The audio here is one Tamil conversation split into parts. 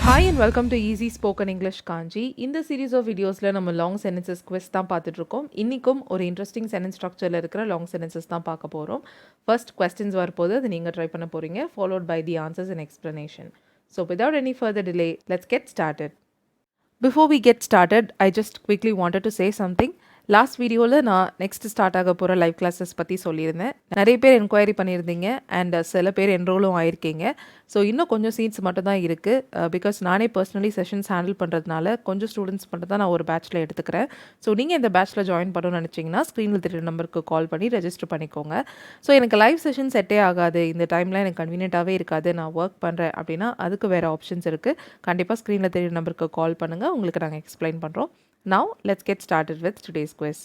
Hi and welcome to Easy Spoken English Kanji. இந்த சீரீஸ் ஆஃப் வீடியோஸில் நம்ம லாங் சென்டென்சஸ் குவிஸ் தான் பார்த்துட்ருக்கோம். இன்றைக்கும் ஒரு இன்ட்ரெஸ்டிங் சென்டென்ஸ் ஸ்ட்ரக்சரில் இருக்கிற லாங் சென்டென்சஸ் தான் பார்க்க போகிறோம். ஃபர்ஸ்ட் கொஸ்டின்ஸ் வரப்போது அது நீங்கள் ட்ரை பண்ண போகிறீங்க, followed by the answers and explanation. So without any further delay, let's get started. Before we get started, I just quickly wanted to say something. Last வீடியோவில் நான் நெக்ஸ்ட் ஸ்டார்ட் ஆக போகிற லைவ் கிளாஸஸ் பற்றி சொல்லியிருந்தேன். நிறைய பேர் என்கொயரி பண்ணியிருந்தீங்க அண்ட் சில பேர் என்ரோலும் ஆயிருக்கீங்க. ஸோ இன்னும் கொஞ்சம் சீட்ஸ் மட்டும் தான் இருக்குது. பிகாஸ் நானே பர்சனலி செஷன்ஸ் ஹேண்டில் பண்ணுறதுனால கொஞ்சம் ஸ்டூடெண்ட்ஸ் மட்டும் தான் நான் ஒரு பேட்ச்சில் எடுத்துக்கிறேன். ஸோ நீங்கள் இந்த பேட்ச்சில் ஜாயின் பண்ணணும்னு நினச்சிங்கன்னா ஸ்க்ரீனில் தெரிய நம்பருக்கு கால் பண்ணி ரெஜிஸ்டர் பண்ணிக்கோங்க. ஸோ எனக்கு லைவ் செஷன் செட்டே ஆகாது, இந்த டைமில் எனக்கு கன்வீனியண்ட்டாகவே இருக்காது, நான் ஒர்க் பண்ணுறேன் அப்படின்னா அதுக்கு வேறு ஆப்ஷன்ஸ் இருக்குது. கண்டிப்பாக ஸ்க்ரீனில் தெரிய நம்பருக்கு கால் பண்ணுங்கள், உங்களுக்கு நாங்கள் எக்ஸ்பிளைன் பண்ணுறோம். Now, let's get started with today's quiz.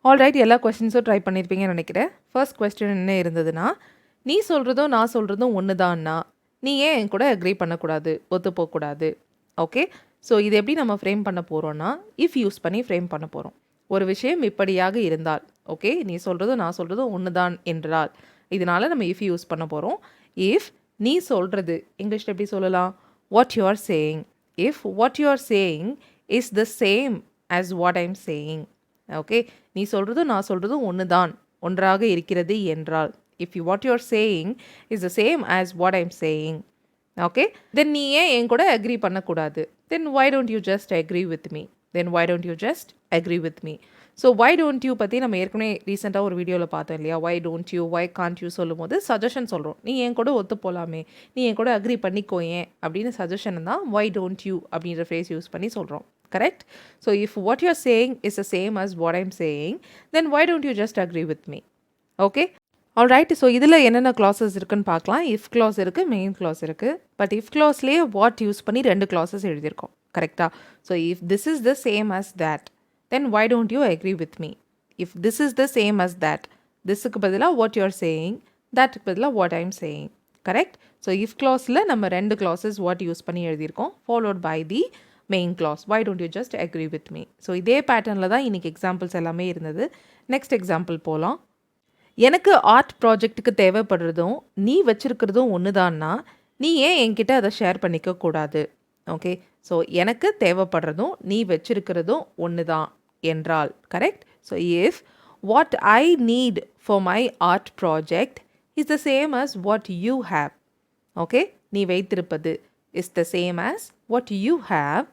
Alright, எல்லா கொஸ்டின்ஸும் ட்ரை பண்ணியிருப்பீங்கன்னு நினைக்கிறேன். ஃபர்ஸ்ட் கொஸ்டின் என்ன இருந்ததுன்னா, நீ சொல்கிறதும் நான் சொல்கிறதும் ஒன்று தான்னா நீ ஏன் என் கூட அக்ரி பண்ணக்கூடாது, ஒத்து போகக்கூடாது. ஓகே, ஸோ இது எப்படி நம்ம ஃப்ரேம் பண்ண போகிறோன்னா, இஃப் யூஸ் பண்ணி ஃப்ரேம் பண்ண போகிறோம். ஒரு விஷயம் இப்படியாக இருந்தால், ஓகே, நீ சொல்கிறதும் நான் சொல்கிறதும் ஒன்று தான் என்றால், இதனால் நம்ம இஃப் யூஸ் பண்ண போகிறோம். இஃப் நீ சொல்கிறது இங்கிலீஷில் எப்படி சொல்லலாம்? What you are saying. If what you are saying is the same as what I am saying. Okay, நீ சொல்கிறதும் நான் சொல்கிறதும் ஒன்று தான், ஒன்றாக இருக்கிறது என்றால், if you what you are saying is the same as what I'm saying. Okay, then நீ ஏன் என் கூட அக்ரி பண்ணக்கூடாது. Then why don't you just agree with me. Then why don't you just agree with me. So why don't you பற்றி நம்ம ஏற்கனவே ரீசெண்டாக ஒரு வீடியோவில் பார்த்தோம் இல்லையா? வை don't you, why can't you சொல்லும் போது சஜஷன் சொல்கிறோம். நீ என் கூட ஒத்து போகலாமே, நீ என் கூட அக்ரி பண்ணிக்கோ ஏன் அப்படின்னு சஜஷன் தான் வை டோன்ட் யூ அப்படின்ற ஃப்ரேஸ் யூஸ் பண்ணி சொல்கிறோம். Correct? So if what you're saying is the same as what I'm saying, then why don't you just agree with me? Okay? Alright, so இதில் என்னென்ன clauses இருக்குன்னு பார்க்கலாம். if clause இருக்குது, main clause இருக்குது. but if clauseலேயே what யூஸ் பண்ணி 2 clauses எழுதியிருக்கோம். கரெக்டா? so if this is the same as that, then why don't you agree with me? if this is the same as that, thisக்கு பதிலாக what you're saying, thatக்கு பதிலாக what I'm saying. correct? so if clauseல நம்ம 2 clauses what யூஸ் பண்ணி எழுதியிருக்கோம், followed by the main clause. Why don't you just agree with me. So இதே பேட்டர்னில் தான் இன்றைக்கி எக்ஸாம்பிள்ஸ் எல்லாமே இருந்தது. நெக்ஸ்ட் எக்ஸாம்பிள் போகலாம். எனக்கு ஆர்ட் ப்ராஜெக்ட்டுக்கு தேவைப்படுறதும் நீ வச்சுருக்கிறதும் ஒன்று தான்னா நீ ஏன் என்கிட்ட அதை ஷேர் பண்ணிக்க கூடாது. ஓகே, ஸோ எனக்கு தேவைப்படுறதும் நீ வச்சுருக்கிறதும் ஒன்று தான் என்றால், correct? So if what I need for my art project is the same as what you have. Okay, நீ வைத்திருப்பது is the same as what you have,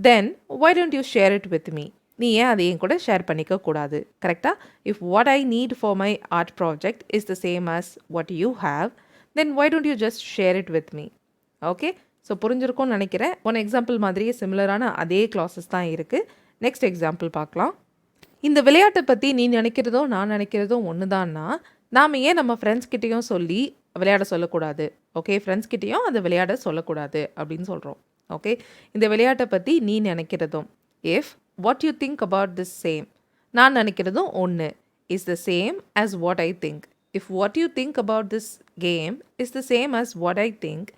then why don't you share it with me? நீ ஏன் அதை என் கூட ஷேர் பண்ணிக்க கூடாது. கரெக்டாக? if what I need for my art project is the same as what you have, then why don't you just share it with me? Okay, so புரிஞ்சிருக்கும்னு நினைக்கிறேன். ஒன் எக்ஸாம்பிள் மாதிரியே சிமிலரான அதே கிளாஸஸ் தான் இருக்குது. நெக்ஸ்ட் எக்ஸாம்பிள் பார்க்கலாம். இந்த விளையாட்டை பற்றி நீ நினைக்கிறதும் நான் நினைக்கிறதும் ஒன்று தான்னா நாம் ஏன் நம்ம ஃப்ரெண்ட்ஸ்கிட்டையும் சொல்லி விளையாட சொல்லக்கூடாது. ஓகே, ஃப்ரெண்ட்ஸ்கிட்டையும் அந்த விளையாட சொல்லக்கூடாது அப்படின்னு சொல்கிறோம். ஓகே, இந்த விளையாட்டை பற்றி நீ நினைக்கிறதும், if what you think about this same, நான் நினைக்கிறதும் ஒன்று, is the same as what I think. If what you think about this game is the same as what I think,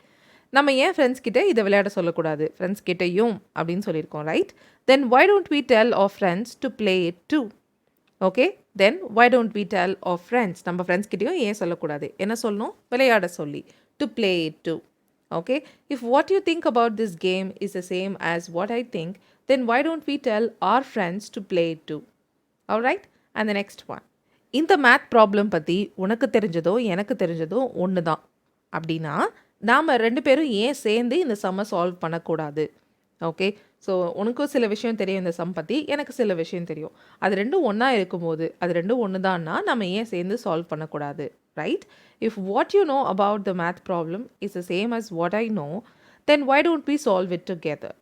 நம்ம ஏன் ஃப்ரெண்ட்ஸ்கிட்ட இதை விளையாட சொல்லக்கூடாது, ஃப்ரெண்ட்ஸ்கிட்டையும் அப்படின்னு சொல்லியிருக்கோம். Right? Then why don't we tell our friends to play it too. Okay, then why don't we tell our friends, நம்ம ஃப்ரெண்ட்ஸ்கிட்டையும் ஏன் சொல்லக்கூடாது, என்ன சொல்லணும், விளையாட சொல்லி, to play it too. Okay, if what you think about this game is the same as what I think, then why don't we tell our friends to play it two. Alright, and the next one. இந்த மேத் ப்ராப்ளம் பற்றி உனக்கு தெரிஞ்சதோ எனக்கு தெரிஞ்சதோ ஒன்று தான் அப்படின்னா நாம் 2 பேரும் ஏன் சேர்ந்து இந்த சம்மை சால்வ் பண்ணக்கூடாது? ஓகே. ஸோ உனக்கும் சில விஷயம் தெரியும் இந்த சம் பற்றி, எனக்கு சில விஷயம் தெரியும். அது ரெண்டும் ஒன்றா இருக்கும்போது அது ரெண்டும் ஒன்று தான்னா நம்ம ஏன் சேர்ந்து சால்வ் பண்ணக்கூடாது? Right? If what you know about the math problem is the same as what I know, then why don't we solve it together?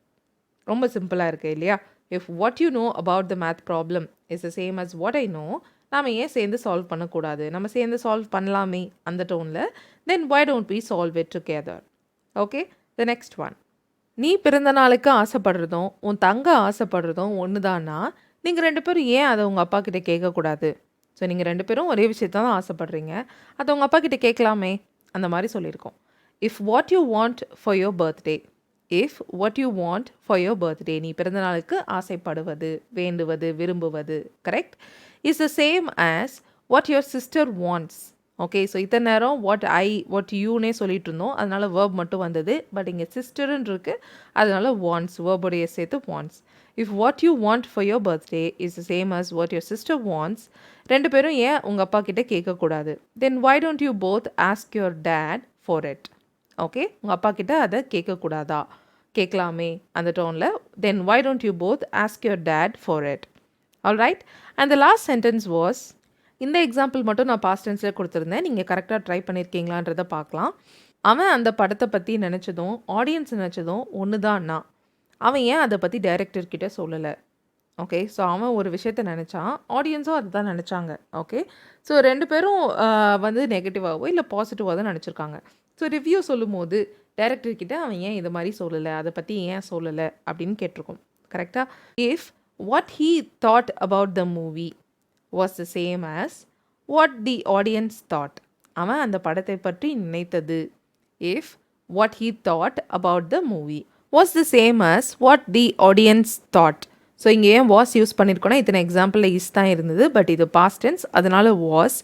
ரொம்ப சிம்பிளாக இருக்குது இல்லையா? If what you know about the math problem is the same as what I know, நாம் ஏன் சேர்ந்து சால்வ் பண்ணக்கூடாது? நம்ம சேர்ந்து சால்வ் பண்ணலாமே அந்த டோனில். Then why don't we solve it together? Okay. The next one. நீ பிறந்த நாளுக்கு ஆசைப்படுறதும் உன் தங்க ஆசைப்படுறதும் ஒன்று தான்னா நீங்கள் 2 பேரும் ஏன் அதை உங்கள் அப்பா கிட்ட கேட்கக்கூடாது? ஸோ நீங்கள் 2 பேரும் ஒரே விஷயத்த தான் ஆசைப்படுறீங்க, அதை உங்கள் அப்பா கிட்ட கேட்கலாமே அந்த மாதிரி சொல்லியிருக்கோம். If what you want for your birthday, if what you want for your birthday, நீ பிறந்த நாளுக்கு ஆசைப்படுவது, வேண்டுவது, விரும்புவது, correct, is the same as what your sister wants. Okay. So இத்தனை நேரம் வாட் யூனே சொல்லிட்டு இருந்தோம், அதனால வேர்ப் மட்டும் வந்தது. பட் இங்கே சிஸ்டர்ன்னு இருக்குது, அதனால வாண்ட்ஸ், வேர்புடைய சேர்த்து wants. If what you want for your birthday is the same as what your sister wants, 2 பேரும் ஏன் உங்கள் அப்பா கிட்ட கேட்கக்கூடாது? Then why don't you both ask your dad for it? Okay. உங்கள் அப்பா கிட்ட அதை கேட்கக்கூடாதா? கேட்கலாமே அந்த டோனில். Then why don't you both ask your dad for it? All right. And the last sentence was, இந்த எக்ஸாம்பிள் மட்டும் நான் பாஸ்ட் டென்ஸில் கொடுத்துருந்தேன், நீங்கள் கரெக்டாக ட்ரை பண்ணியிருக்கீங்களான்றதை பார்க்கலாம். அவன் அந்த படத்தை பற்றி நினச்சதும் ஆடியன்ஸ் நினச்சதும் ஒன்று தான்னா அவன் ஏன் அதை பற்றி டைரக்டர்கிட்ட சொல்லலை? ஓகே. ஸோ அவன் ஒரு விஷயத்த நினச்சான், ஆடியன்ஸும் அதை தான் நினச்சாங்க. ஓகே. ஸோ 2 பேரும் வந்து நெகட்டிவாகவோ இல்லை பாசிட்டிவாக தான் நினச்சிருக்காங்க. ஸோ ரிவ்யூ சொல்லும் போது டைரக்டர்கிட்ட அவன் ஏன் இது மாதிரி சொல்லலை, அதை பற்றி ஏன் சொல்லலை அப்படின்னு கேட்டிருக்கோம். கரெக்டாக? If what he thought about the movie was the same as what the audience thought. அவன் அந்த படத்தை பற்றி நினைத்தது. If what he thought about the movie was the same as what the audience thought. So இங்கே ஏன் வாஸ் யூஸ் பண்ணியிருக்கோன்னா இத்தனை எக்ஸாம்பிளில் இஸ் தான் இருந்தது, பட் இது பாஸ்ட் டென்ஸ், அதனால was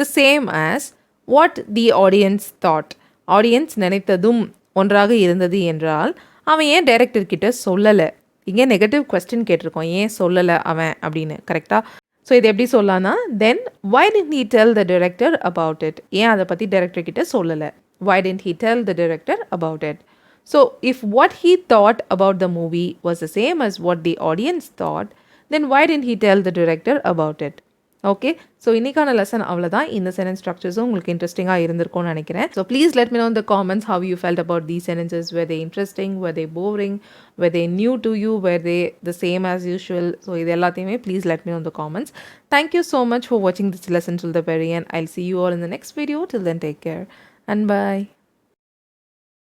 the same as what the audience thought. Audience நினைத்ததும் ஒன்றாக இருந்தது என்றால் அவன் ஏன் டைரக்டர்கிட்ட சொல்லலை? இங்கே நெகட்டிவ் கொஸ்டின் கேட்டிருக்கோம், ஏன் சொல்லலை அவன் அப்படின்னு. கரெக்டாக? ஸோ இது எப்படி சொல்லலாம்னா, தென் வை didn't he tell the director about it? ஏன் அதை பற்றி டைரக்டர் கிட்ட சொல்லலை? Why didn't he tell the director about it? So if what he thought about the movie was the same as what the audience thought, then why didn't he tell the director about it? Okay. So இன்றைக்கான லெசன் அவ்வளோதான். இந்த சென்டென்ஸ் ஸ்ட்ரக்சர்ஸும் உங்களுக்கு இன்ட்ரெஸ்டிங்காக இருந்திருக்கும்னு நினைக்கிறேன். So please let me no in the comments how you felt about these sentences. Were they interesting? Were they boring? Were they new to you? Were they the same as usual? So இது எல்லாத்தையுமே please let me no in the comments. Thank you so much for watching this lesson till the very end. I'll see you all in the next video. Till then, take care and bye.